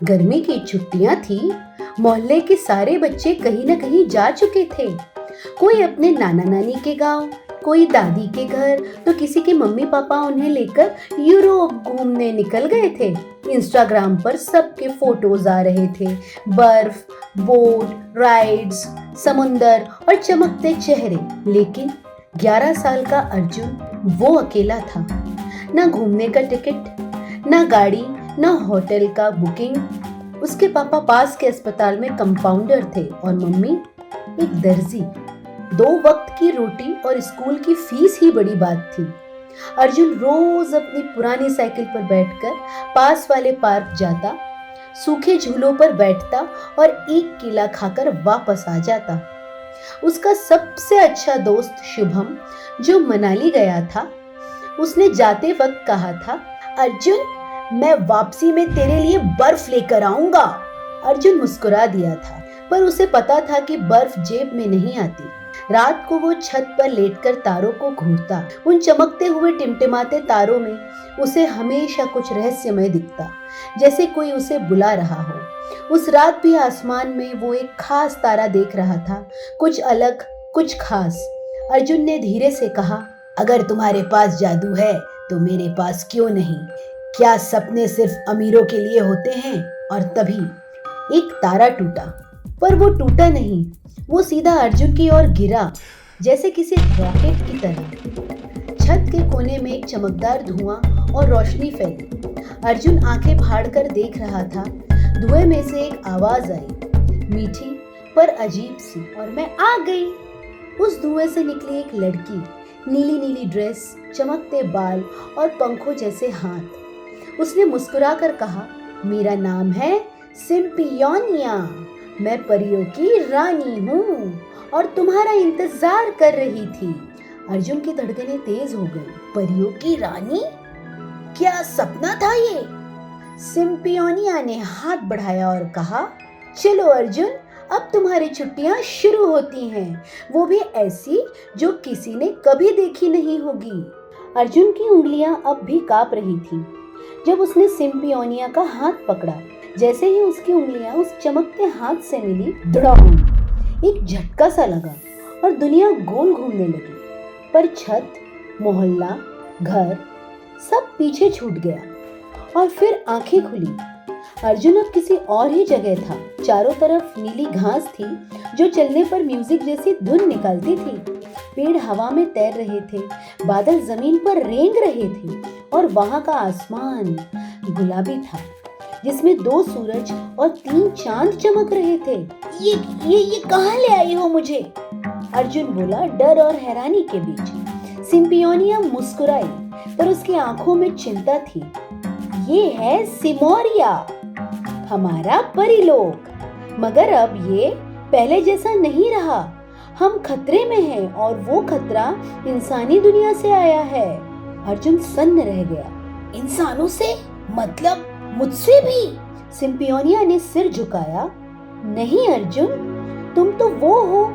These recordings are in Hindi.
गर्मी की छुट्टियां थी। मोहल्ले के सारे बच्चे कहीं न कहीं जा चुके थे। कोई अपने नाना नानी के गांव, कोई दादी के घर, तो किसी के मम्मी पापा उन्हें लेकर यूरोप घूमने निकल गए थे। इंस्टाग्राम पर सबके फोटोज आ रहे थे। बर्फ, बोट राइड्स, समुंदर और चमकते चेहरे। लेकिन 11 साल का अर्जुन वो अकेला था। ना घूमने का टिकट, ना गाड़ी, ना होटल का बुकिंग। उसके पापा पास के अस्पताल में कंपाउंडर थे और मम्मी एक दर्जी। 2 वक्त की रोटी और स्कूल की फीस ही बड़ी बात थी। अर्जुन रोज अपनी पुरानी साइकिल पर बैठकर पास वाले पार्क जाता, सूखे झूलों पर बैठता और एक केला खाकर वापस आ जाता। उसका सबसे अच्छा दोस्त शुभम, जो मनाली गया था, उसने जाते वक्त कहा था, अर्जुन, मैं वापसी में तेरे लिए बर्फ लेकर आऊंगा। अर्जुन मुस्कुरा दिया था, पर उसे पता था कि बर्फ जेब में नहीं आती। रात को वो छत पर लेटकर तारों को घूरता। उन चमकते हुए टिमटिमाते तारों में उसे हमेशा कुछ रहस्यमय दिखता, जैसे कोई उसे बुला रहा हो। उस रात भी आसमान में वो एक खास तारा देख रहा था, कुछ अलग, कुछ खास। अर्जुन ने धीरे से कहा, अगर तुम्हारे पास जादू है तो मेरे पास क्यों नहीं? क्या सपने सिर्फ अमीरों के लिए होते हैं? और तभी एक तारा टूटा, पर वो टूटा नहीं, वो सीधा अर्जुन की ओर गिरा, जैसे किसी रॉकेट की तरह। छत के कोने में एक चमकदार धुआं और रोशनी फैली। अर्जुन आंखें फाड़कर देख रहा था। धुएं में से एक आवाज आई, मीठी पर अजीब सी, और मैं आ गई। उस धुएं से निकली एक लड़की, नीली नीली ड्रेस, चमकते बाल और पंखों जैसे हाथ। उसने मुस्कुराकर कहा, मेरा नाम है सिम्पियोनिया, मैं परियों की रानी हूँ और तुम्हारा इंतजार कर रही थी। अर्जुन की धड़कनें तेज हो गई। परियों की रानी? क्या सपना था ये? सिम्पियोनिया ने हाथ बढ़ाया और कहा, चलो अर्जुन, अब तुम्हारी छुट्टियां शुरू होती हैं, वो भी ऐसी जो किसी ने कभी देखी नहीं होगी। अर्जुन की उंगलियां अब भी कांप रही थीं जब उसने सिम्पियोनिया का हाथ पकड़ा। जैसे ही उसकी उंगलियां उस चमकते हाथ से मिली, धड़ाम, एक झटका सा लगा और दुनिया गोल घूमने लगी। पर छत, मोहल्ला, घर सब पीछे छूट गया और फिर आंखें खुली। अर्जुन अब किसी और ही जगह था। चारों तरफ नीली घास थी जो चलने पर म्यूजिक जैसी धुन निकालती थी। पेड़ हवा में तैर रहे थे, बादल जमीन पर रेंग रहे थे और वहां का आसमान गुलाबी था, जिसमें 2 सूरज और 3 चांद चमक रहे थे। ये कहां ले आई हो मुझे? अर्जुन बोला, डर और हैरानी के बीच। सिम्पियोनिया मुस्कुराई, पर उसकी आंखों में चिंता थी। ये है सिमोरिया, हमारा परिलोक, मगर अब ये पहले जैसा नहीं रहा। हम खतरे में हैं और वो खतरा इंसानी दुनिया से आया है। अर्जुन सन्न रह गया। इंसानों से? मतलब मुझसे भी? सिम्पियोनिया ने सिर झुकाया। नहीं अर्जुन, तुम तो वो हो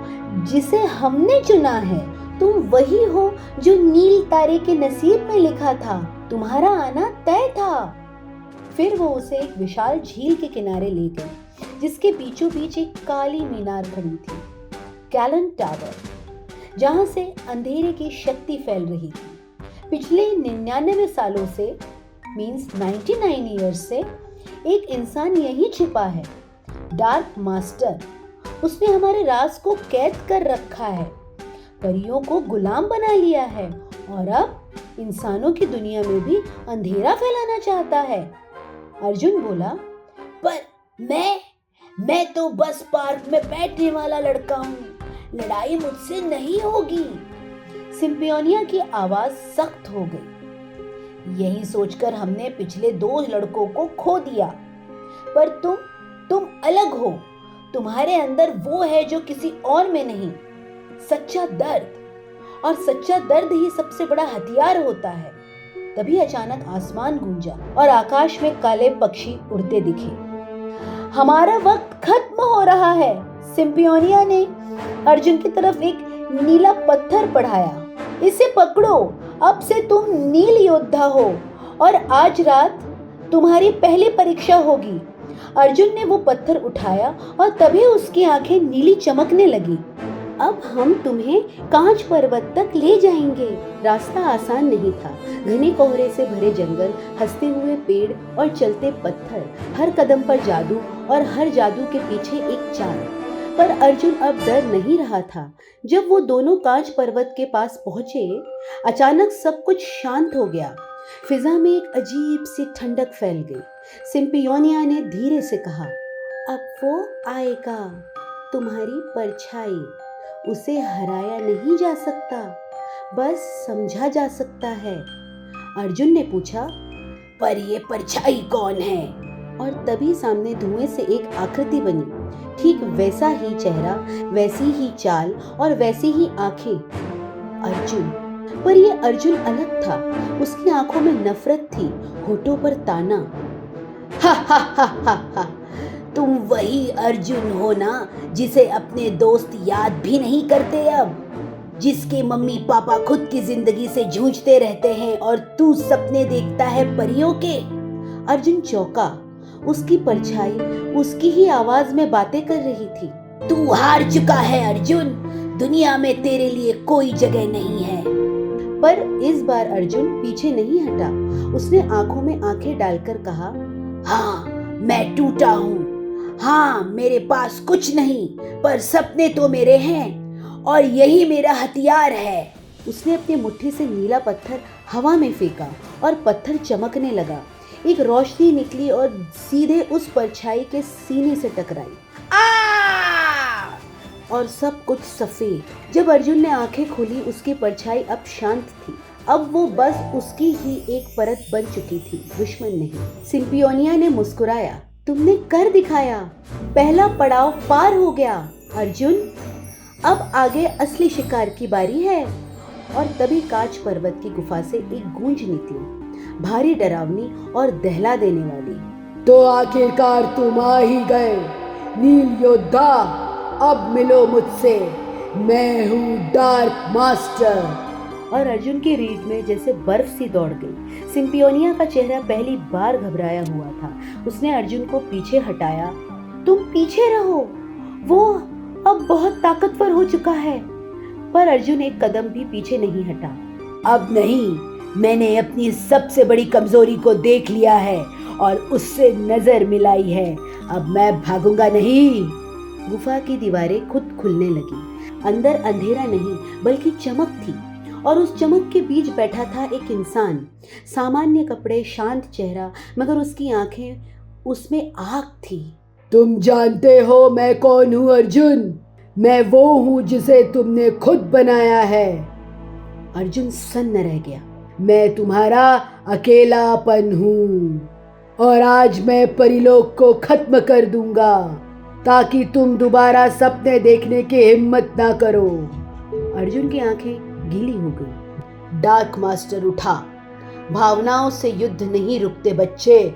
जिसे हमने चुना है। तुम वही हो जो नील तारे के नसीब में लिखा था। तुम्हारा आना तय था। फिर वो उसे एक विशाल झील के किनारे ले गई, जिसके बीचों बीच एक काली मीनार खड़ी थी, कैलन टावर, जहां से अंधेरे की शक्ति फैल रही थी। पिछले 99 सालों से, मींस 99 ईयर्स से, एक इंसान यहीं छिपा है, डार्क मास्टर। उसने हमारे राज को कैद कर रखा है, परियों को गुलाम बना लिया है और अब इंसानों की दुनिया में भी अंधेरा फैलाना चाहता है। अर्जुन बोला, पर मैं तो बस पार्क में बैठने वाला लड़का हूँ, लड़ाई मुझसे नहीं होगी। सिम्पियोनिया की आवाज सख्त हो गई। यही सोचकर हमने पिछले 2 लड़कों को खो दिया, पर तुम अलग हो। तुम्हारे अंदर वो है जो किसी और में नहीं, सच्चा दर्द, और सच्चा दर्द ही सबसे बड़ा हथियार होता है। तभी अचानक आसमान गूंजा और आकाश में काले पक्षी उड़ते दिखे। हमारा वक्त खत्म हो रहा है। सिम्पियोनिया ने अर्जुन की तरफ एक नीला पत्थर बढ़ाया। इसे पकड़ो, अब से तुम नील योद्धा हो और आज रात तुम्हारी पहली परीक्षा होगी। अर्जुन ने वो पत्थर उठाया और तभी उसकी आंखें नीली चमकने लगी। अब हम तुम्हें कांच पर्वत तक ले जाएंगे। रास्ता आसान नहीं था। घने कोहरे से भरे जंगल, हंसते हुए पेड़ और चलते पत्थर, हर कदम पर जादू और हर जादू के पीछे एक चाल। पर अर्जुन अब डर नहीं रहा था। जब वो दोनों कांच पर्वत के पास पहुंचे, अचानक सब कुछ शांत हो गया। फिजा में एक अजीब सी ठंडक फैल गई। सिम्पियोनिया ने धीरे से कहा, अब वो आएगा, तुम्हारी परछाई। उसे हराया नहीं जा सकता, बस समझा जा सकता है। अर्जुन ने पूछा, पर ये परछाई कौन है? और तभी सामने धुएं से एक आकृति बनी। ठीक वैसा ही चेहरा, वैसी ही चाल और वैसी ही आंखें। अर्जुन। पर ये अर्जुन अलग था। उसकी आंखों में नफरत थी, होठों पर ताना। हा हा हा हा हा, तुम वही अर्जुन हो ना जिसे अपने दोस्त याद भी नहीं करते अब, जिसके मम्मी पापा खुद की जिंदगी से जूझते रहते हैं और तू सपने देखता है परियों के। अर्जुन चौंका। उसकी परछाई उसकी ही आवाज में बातें कर रही थी। तू हार चुका है अर्जुन, दुनिया में तेरे लिए कोई जगह नहीं है। पर इस बार अर्जुन पीछे नहीं हटा। उसने आंखों में आंखें डालकर कहा, हाँ मैं टूटा हूँ। हाँ मेरे पास कुछ नहीं, पर सपने तो मेरे हैं और यही मेरा हथियार है। उसने अपनी मुट्ठी से नीला पत्थर हवा में फेंका और पत्थर चमकने लगा। एक रोशनी निकली और सीधे उस परछाई के सीने से टकराई। और सब कुछ सफेद। जब अर्जुन ने आंखें खोली, उसकी परछाई अब शांत थी। अब वो बस उसकी ही एक परत बन चुकी थी, दुश्मन नहीं। सिम्पियोनिया ने मुस्कुराया, तुमने कर दिखाया, पहला पड़ाव पार हो गया अर्जुन। अब आगे असली शिकार की बारी है। और तभी कांच पर्वत की गुफा से एक गूंज निकली, भारी, डरावनी और दहला देने वाली। तो आखिरकार तुम आ ही गए नील योद्धा, अब मिलो मुझसे, मैं हूँ डार्क मास्टर। और अर्जुन की रीढ़ में जैसे बर्फ सी दौड़ गई। सिम्पियोनिया का चेहरा पहली बार घबराया हुआ था। उसने अर्जुन को पीछे हटाया। तुम पीछे रहो, वो अब बहुत ताकतवर हो चुका है। पर अर्जुन एक कदम भी पीछे नहीं हटा। अब नहीं, मैंने अपनी सबसे बड़ी कमजोरी को देख लिया है और उससे नजर मिलाई है। अब मैं भागूंगा नहीं। गुफा की दीवारें खुद खुलने लगी। अंदर अंधेरा नहीं बल्कि चमक थी, और उस चमक के बीच बैठा था एक इंसान। सामान्य कपड़े, शांत चेहरा, मगर उसकी आंखें, उसमें आग थी। तुम जानते हो मैं कौन हूँ अर्जुन? मैं वो हूँ जिसे तुमने खुद बनाया है। अर्जुन सन्न रह गया। मैं तुम्हारा अकेलापन हूँ और आज मैं परिलोक को खत्म कर दूंगा ताकि तुम दोबारा सपने देखने की हिम्मत ना करो। अर्जुन की आंखें गीली हो गई। डार्क मास्टर उठा। भावनाओं से युद्ध नहीं रुकते बच्चे।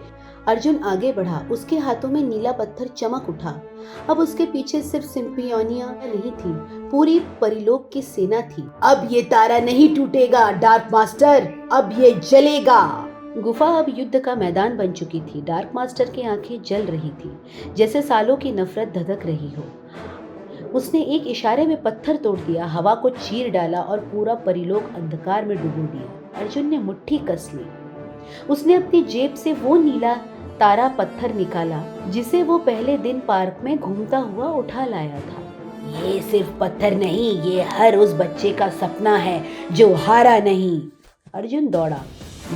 अर्जुन आगे बढ़ा। उसके हाथों में नीला पत्थर चमक उठा। अब उसके पीछे सिर्फ सिम्पियोनिया नहीं थी, पूरी परिलोक की सेना थी। अब ये तारा नहीं टूटेगा डार्क मास्टर, अब ये जलेगा। गुफा अब युद्ध का मैदान बन चुकी थी। डार्क मास्टर की आंखें जल रही थी, जैसे सालों की नफरत धधक रही हो। उसने एक इशारे में पत्थर तोड़ दिया, हवा को चीर डाला और पूरा परिलोक अंधकार में डुबो दिया। अर्जुन ने मुट्ठी कस ली। उसने अपनी जेब से वो नीला तारा पत्थर निकाला जिसे वो पहले दिन पार्क में घूमता हुआ उठा लाया था। ये सिर्फ पत्थर नहीं, ये हर उस बच्चे का सपना है जो हारा नहीं। अर्जुन दौड़ा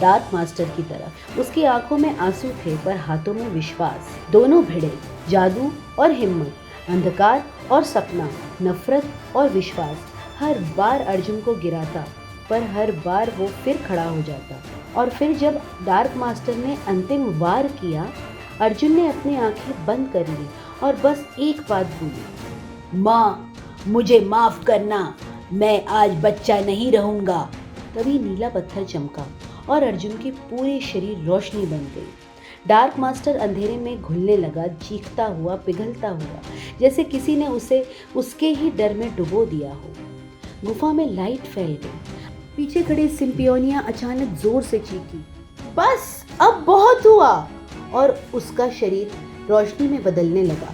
डार्क मास्टर की तरफ। उसकी आंखों में आंसू थे पर हाथों में विश्वास। दोनों भिड़े, जादू और हिम्मत, अंधकार और सपना, नफरत और विश्वास। हर बार अर्जुन को गिराता, पर हर बार वो फिर खड़ा हो जाता। और फिर जब डार्क मास्टर ने अंतिम वार किया, अर्जुन ने अपनी आंखें बंद कर ली और बस एक बात बोली, माँ मुझे माफ करना, मैं आज बच्चा नहीं रहूंगा। तभी नीला पत्थर चमका और अर्जुन की पूरी शरीर रोशनी बन गई। डार्क मास्टर अंधेरे में घुलने लगा, चीखता हुआ, पिघलता हुआ, जैसे किसी ने उसे उसके ही डर में डुबो दिया हो। गुफा में लाइट फैल गई। पीछे खड़ी सिम्पियोनिया अचानक जोर से चीखी, बस अब बहुत हुआ। और उसका शरीर रोशनी में बदलने लगा।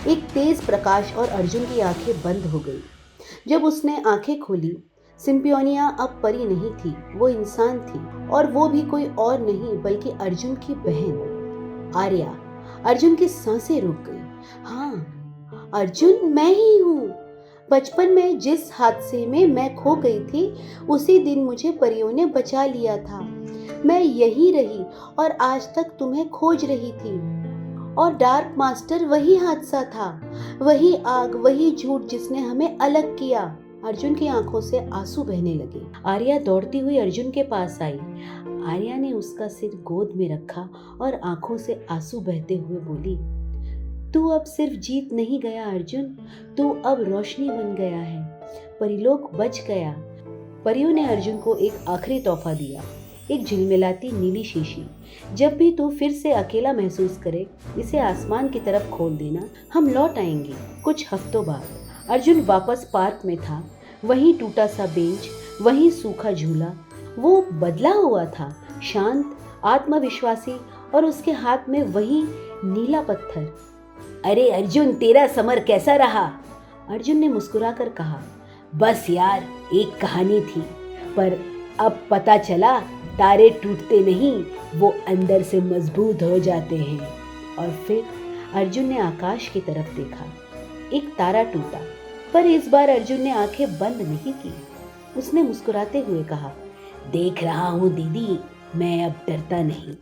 एक तेज प्रकाश और अर्जुन की आंखें बंद हो गई। जब उसने आंखें खोली, सिम्पियोनिया अब परी नहीं थी, वो इंसान थी, और वो भी कोई और नहीं बल्कि अर्जुन की बहन आर्या। अर्जुन की सांसें रुक गई। हाँ, अर्जुन मैं ही हूँ। बचपन में जिस हादसे में मैं खो गई थी, उसी दिन मुझे परियों ने बचा लिया था। मैं यहीं रही और आज तक तुम्हें खोज रही थी। और डार्क मास्टर वही हादसा था, वही आग, वही झूठ जिसने हमें अलग किया। अर्जुन की आंखों से आंसू बहने लगे। आर्या दौड़ती हुई अर्जुन के पास आई। आर्या ने उसका सिर गोद में रखा और आंखों से आंसू बहते हुए बोली, तू अब सिर्फ जीत नहीं गया अर्जुन, तू अब रोशनी बन गया है। परिलोक बच गया। परियों ने अर्जुन को एक आखिरी तोहफा दिया, एक झिलमिलाती नीली शीशी। जब भी तू फिर से अकेला महसूस करे, इसे आसमान की तरफ खोल देना, हम लौट आएंगे। कुछ हफ्तों बाद अर्जुन वापस पार्क में था। वहीं टूटा सा बेंच, वहीं सूखा झूला। वो बदला हुआ था, शांत, आत्मविश्वासी, और उसके हाथ में वही नीला पत्थर। अरे अर्जुन, तेरा समर कैसा रहा? अर्जुन ने मुस्कुराकर कहा, बस यार, एक कहानी थी, पर अब पता चला तारे टूटते नहीं, वो अंदर से मजबूत हो जाते हैं। और फिर अर्जुन ने आकाश की तरफ देखा। एक तारा टूटा, पर इस बार अर्जुन ने आंखें बंद नहीं की। उसने मुस्कुराते हुए कहा, देख रहा हूँ दीदी, मैं अब डरता नहीं।